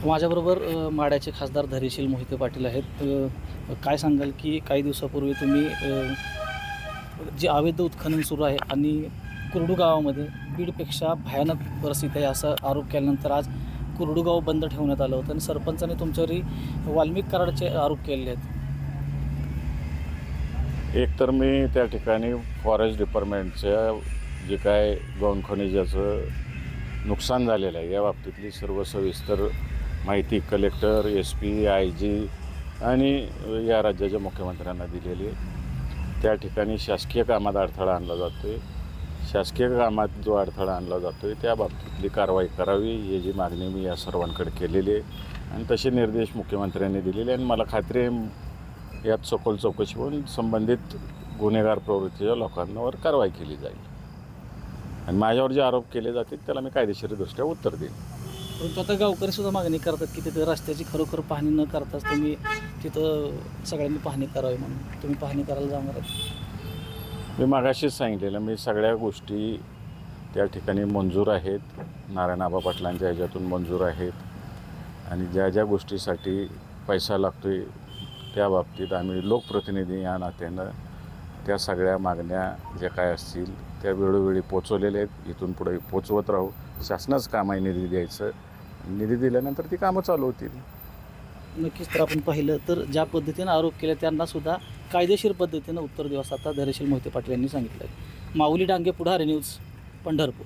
माझ्याबरोबर माढ्याचे खासदार धैर्यशील मोहिते पाटील आहेत. काय सांगाल की काही दिवसापूर्वी तुम्ही जे अवैध उत्खनन सुरू आहे आणि कुरडू गावामध्ये बीडपेक्षा भयानक परिस्थिती आहे असा आरोप केल्यानंतर आज कुरडू गाव बंद ठेवण्यात आलं होतं आणि सरपंचाने तुमच्यावरही वाल्मिक कराडचे आरोप केले आहेत. एकतर मी त्या ठिकाणी फॉरेस्ट डिपार्टमेंटच्या जे काय गौण खनिजाचं नुकसान झालेलं आहे या बाबतीतली सर्व सविस्तर माहिती कलेक्टर, SP, IG आणि या राज्याच्या मुख्यमंत्र्यांना दिलेली आहे. त्या ठिकाणी शासकीय कामात अडथळा आणला जातो आहे. शासकीय कामात जो अडथळा आणला जातो आहे त्या बाबतीतली कारवाई करावी ही जी मागणी मी या सर्वांकडे केलेली आहे आणि तसे निर्देश मुख्यमंत्र्यांनी दिलेले आणि मला खात्री आहे यात सखोल चौकशी होऊन संबंधित गुन्हेगार प्रवृत्तीच्या लोकांवर कारवाई केली जाईल आणि माझ्यावर जे आरोप केले जातील त्याला मी कायदेशीरदृष्ट्या उत्तर देईन. परंतु आता गावकरीसुद्धा मागणी करतात की तिथं रस्त्याची खरोखर पाहणी न करताच तुम्ही तिथं सगळ्यांनी पाहणी करावी म्हणून तुम्ही पाहणी करायला जाणार आहात. मी मागाशीच सांगितलेलं मी सगळ्या गोष्टी त्या ठिकाणी मंजूर आहेत. नारायणआबा पाटलांच्या ह्याच्यातून मंजूर आहेत आणि ज्या ज्या गोष्टीसाठी पैसा लागतो आहे त्या बाबतीत आम्ही लोकप्रतिनिधी या नात्यानं त्या सगळ्या मागण्या ज्या काय असतील त्या वेळोवेळी पोचवलेल्या आहेत. इथून पुढे पोचवत राहू. शासनाचं काम आहे निधी द्यायचं. निधी दिल्यानंतर ती कामं चालू होतील. नक्कीच. तर आपण पाहिलं तर ज्या पद्धतीनं आरोप केले त्यांनासुद्धा कायदेशीर पद्धतीनं उत्तर देऊ असं आता धैर्यशील मोहिते पाटील यांनी सांगितलं आहे. माऊली डांगे, पुढारी न्यूज, पंढरपूर.